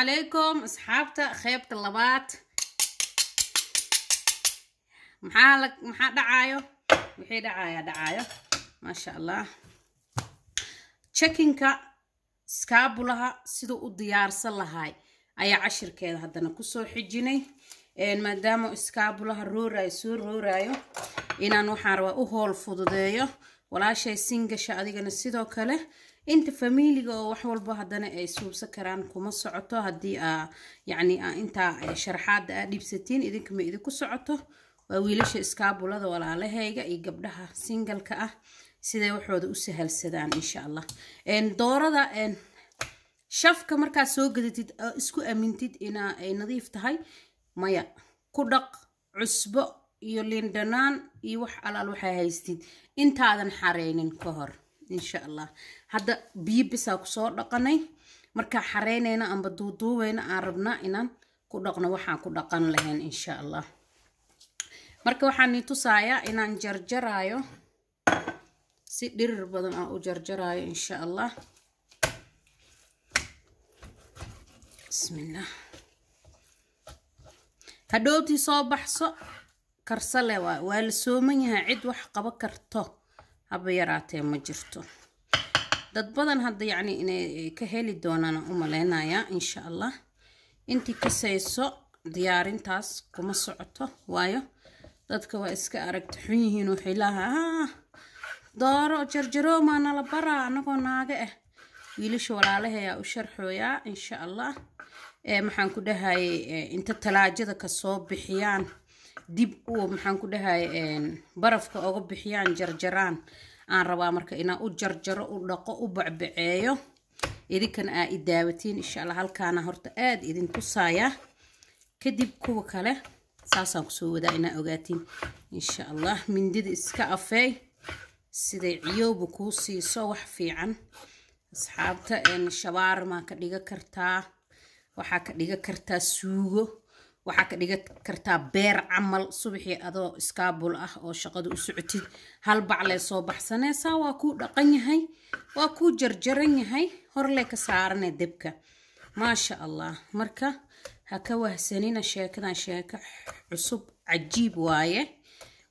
عليكم أصحابتا خيبة اللبات محا دعايو وحي دعايو ما شاء الله تشيكينكا سكابولها سيدو الديارسة لهاي أي عشر كده هدنا كسو حجيني مادامو اسكابولها رورايو إنا نوحاروا أهول فضوديو ولا شيء سينجشا أديغنا سيدو كله انت فاميليغا wax walba hadana ay suubsa karaan kuma socoto hadii yani inta sharaxaad dhibsatiin idinka ma idinku socoto waa wiilasha iskaabulada walaalahayga iyo gabdhaha single-ka ah sidee waxooda u sahalsadaan insha Allah doorada shafka marka soo gadatid isku amintid ina ay nadiif tahay maya ku dhaq cusbo iyo liindhanaan iyo wax alaal waxa haystid intaadan xareynin ka hor إن شاء الله هذا بيبسا كسور دقني مركا حرينينا أم بدودوين عربنا إنن كودقنا وحان كودقن لهن إن شاء الله مركا وحان نتوسايا إنن جرجرايو سيدير بدن أو جرجرايو إن شاء الله بسم الله هدوتي صوبح صو كرسلة والسومنها عد وحقبا كرتو هبا يراتي ما جرتو dad badan hadda yani inay ka heli doonaan u maleynaya insha Allah intii kasayso diyaarintaas kuma socoto waayo dadka waa iska aragti xun yihiin waxay lahaa dooro jarjaro maana la bara anagoo naaga wiilasha walaalahay u sharxooya insha Allah maxaan ku dhahay inta talaajada ka soo bixiyaan dib oo maxaan ku dhahay barafka uga bixiyaan jarjaraan aan rabaa marka ina u jarjaro u dhaqo u bacbaceeyo idinkan aa idaawatiin insha Allah halkaana horta aad idin tusaaya kadib kuwa kale saasaan ku soo wadaa ina ogaatiin insha Allah mindida iska afay siday ciyoobu ku siiso wax fiican asxaabta shabaarma ka dhiga kartaa waxa ka dhiga kartaa suugo waxa ka dhiga kartaa beer camal subaxii adoo iskaabul ah oo shaqada u socotid hal bacle soo baxsanaysa waa ku dhaqan yahay waa ku jarjaran yahay horle ka saarane debka ma sha Allah marka ha ka wahsanina sheekadan sheeka cusub cajiib waaye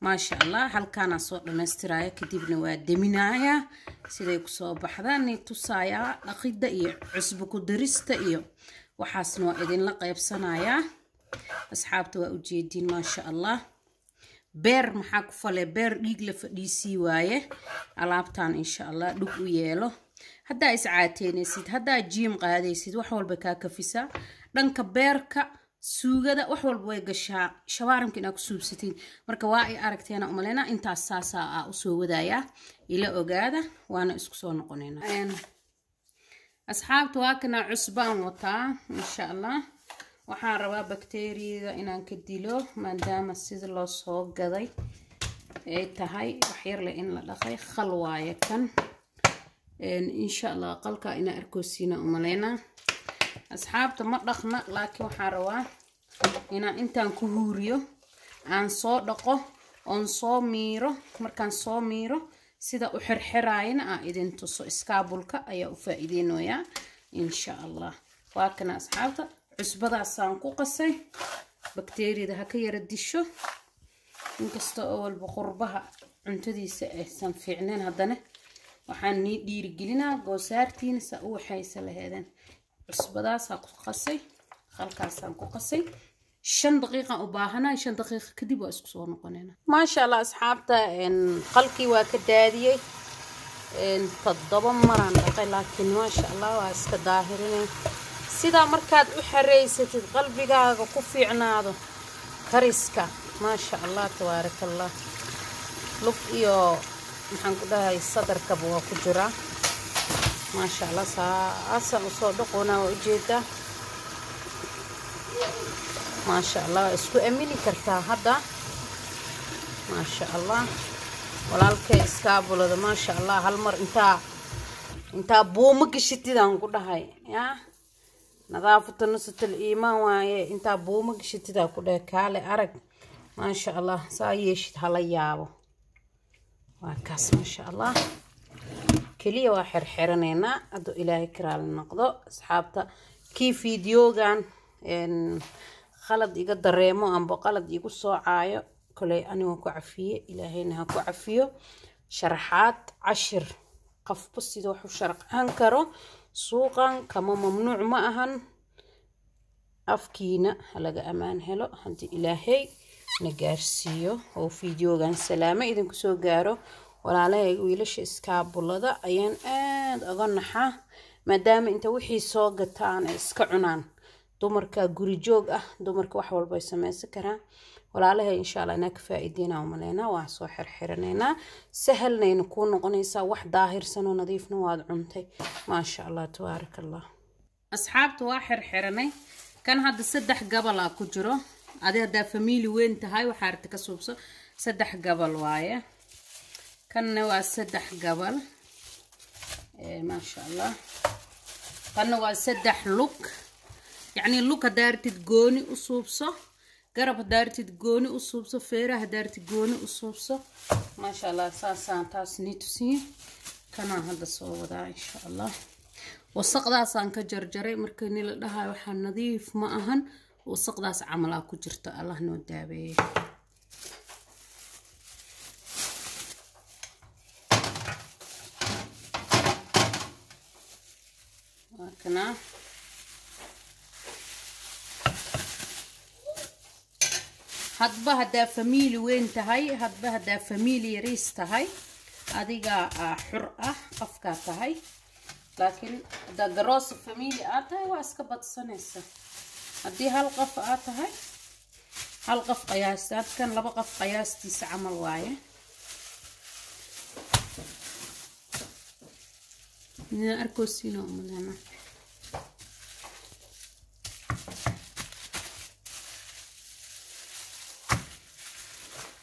ma sha Allah halkaana soo dhameystiraya kadibna waa deminaya siday ku soo baxdaan tusaaya dhaqida iyo cusub ku darista iyo waxaasna waa idin la qaybsanaya أصحابته وأجيدين ما شاء الله بير محاك فلي بير ديغ لفديسي وايه ألابتان إن شاء الله دوك ويالو هدا إسعاتين يسيد هدا جيم قادي يسيد وحول بكاكا فيسا دانك بيركا سوغدا وحول بويقشا شوارم كنا كسوبستين مركا واقي أركتينا أمالينا انتا أساسا أسو ودايا إلا أقادا وانا اسكسو نقونينا أصحابته واكنا عصبان وطا إن شاء الله waxaan rabaa bakteeriyada inaan ka dilo maadaama sida loo soo gaday ay tahay wax yar la in la dhaqay khal waaye kan insha Allah qalka ina arkoosina u maleena asxaabta ma dhaqna laakiin waxaan rabaa ina intaan ku huuriyo aan soo dhaqo on soo miiro markaan soo miiro sida u xirxiraayna idin tuso iskaabulka ayaa u faa'iideynaya insha Allah waa kana asxaabta cusbadaasaan ku qasay bakteeriyada ha ka yara disho inkasta oo walba qurbaha cuntadiisa aysan fiicneen haddana waxaan nii dhiirigelinaa goosaartiina sa u waxaysa laheedeen cusbadaasaan ku qasay halkaasaan ku qasay 5 daqiiqo u baahanaa 5 daqiiqo kadib waa isku soo noqonayna ma sha Allah asxaabta qalkii waa ka daadiyay toddoba maraan dhaqay laakiin ma sha Allah waa iska daahirinay sida markaad u xareysatid qalbigaaga ku fiicnaado kariska ma sha Allah tabarakallah lug iyo maxaan ku dhahay sadarka waa ku jira ma sha Allah saasa u soo dhaqona oo jeeda ma sha Allah isku amini kartaa hadda ma sha Allah walaalkay iskaabulada ma sha Allah hal mar inta buuma gishitidaan ku dhahay yaa نظافة نصة الإيمان وهي أنت بومك شتدا كده كالي أرق ما شاء الله سايش هلا يابو وكاس ما شاء الله كلية واحد حرنينا أدو إلهي كرال النقضو أصحابتا kii fiidiyoogan qalad iga dareemo amba qalad igu soocayo kolay anigu ku cafiye ilaahayna ha ku cafiyo sharaxaad cashir qofba sida wax u sharxan karo suuqan kama mamnuuc ma ahan afkiina laga amaan helo hadii ilaahay na gaarsiiyo oo fiidiyoogan salaamo idinku soo gaaro walaalahay wiilasha iskaabulada ayaan aad uga naxaa maadaama inta wixii soo gataan ay iska cunaan dumarka guri joog ah dumarka wax walba ay sameeysan karaan walaalahay insha Allah inaa ka faa'iideena umaleena waa soo xirxiranayna sahalnayna ku noqonaysa wax daahirsan oo nadiifna waad cuntay ma sha Allah tabaarakallah asxaabtu waa xirxiranay kan hadda 3 gabal ku jiro adee family weyn tahay waxa arta ka suubso 3 gabal waaye kanna waa 3 gabal ما شاء الله قلنا 3 لوك يعني لوك دارتي تقوني أصوبصة قرب دارتي تقوني أصوبصة فيرة دارتي تقوني أصوبصة ما شاء الله ساسان تاس نيتوسي كان هذا صودا إن شاء الله وسق داس عن كجرجري مركني لها وحن نظيف ما أهن وسق داس عملا كجرت الله نودابي كنا هدبه هدا فاميلي وين تهي هدبه هدا فاميلي ريس تهي هذيقا حرقة قفكا تهي لكن هدا قروس فاميلي آتهي واسكبت سنسة هدي هالقف آتهي هالقف قياستات كان لبقف قياستي سعمل وايه أركوسينو ملنا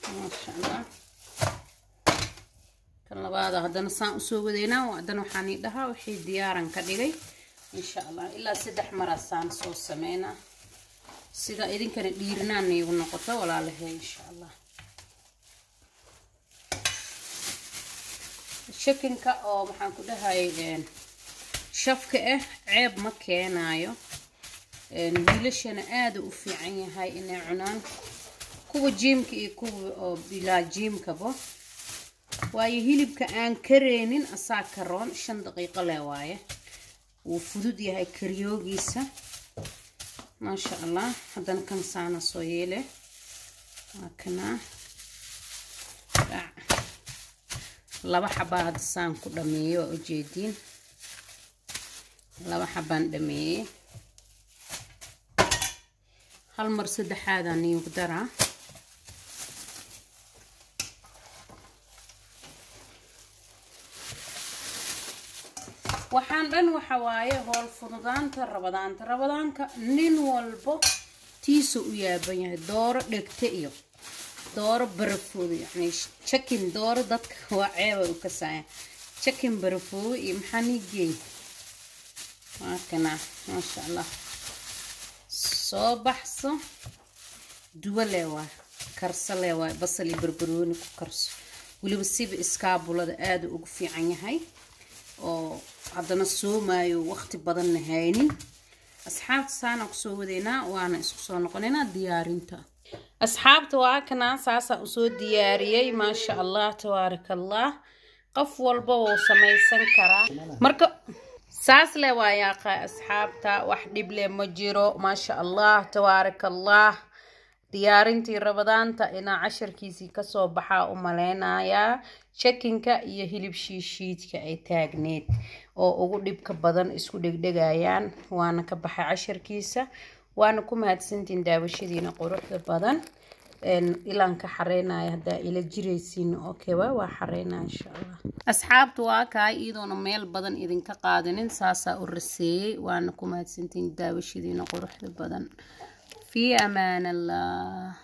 ما شاء الله كان لبعض هذا نصان أسوق دينا وعدنا وحني لها وحي ديارا كديجي إن شاء الله إلا 3 مرات سان صوص سمينا سيدا إذن كان ديرنا نيجون نقطة ولا له إن شاء الله شكنك أو محن كده هاي شفكة عيب ما كينايو نيلش أنا آد وفي عيني هاي إن عنان كوب جيمك كوب بلا جيمك بو وهي بكأن كرينين أساكرون 5 دقيقة لوايه وفدودي هاي كريوجيسة ما شاء الله هذا كان سانا صويله هكنا لaba xaba had saan ku dhameeyo oo jeedin laba xabaan dhameeyay hal mar saddexaad aan igu daraa waxaan dhan waxa waaye hool fududaanta rabadaanka nin walbo tiiso u yaaban yahay dooro dhegta iyo dooro barafoodo yani chicken dooro dadka waa ceeb u ka saaya chicken barafoodo iyo maxanigay markana ma sha Allah soo baxso duwale waa karsale waa basal iyo barbarooni ku karso waliba siba iskaabulada aad ugu fiican yahay oo haddana soomayo waqti badan haynin asxaabta saana ku soo wadeena waana isku soo noqoneena diyaarinta asxaabta waa kana saasa u soo diyaariyay ma sha Allah tabaarakallah qof walba oo samaysan kara marka saas le waa yaqa asxaabta wax dhib leh ma jiro ma sha Allah tabaarakallah diyaarintii rabadaanta ina casharkiisii ka soo baxa u maleynaya checkinka iyo hilib shiishiidka ay taagneed oo ugu dhibka badan isku dhigdhigayaan waana ka baxay casharkiisa waana ku mahadsantiin daawashadiina quruxda badan ilaan ka xareynaya hada ila jireysiin okay waa xareynaa insha Allah asxaabtu waa ka iidoona meel badan idinka qaadanin saasa u raseeyay waana ku mahadsantiin daawashadiina quruxda badan في أمان الله.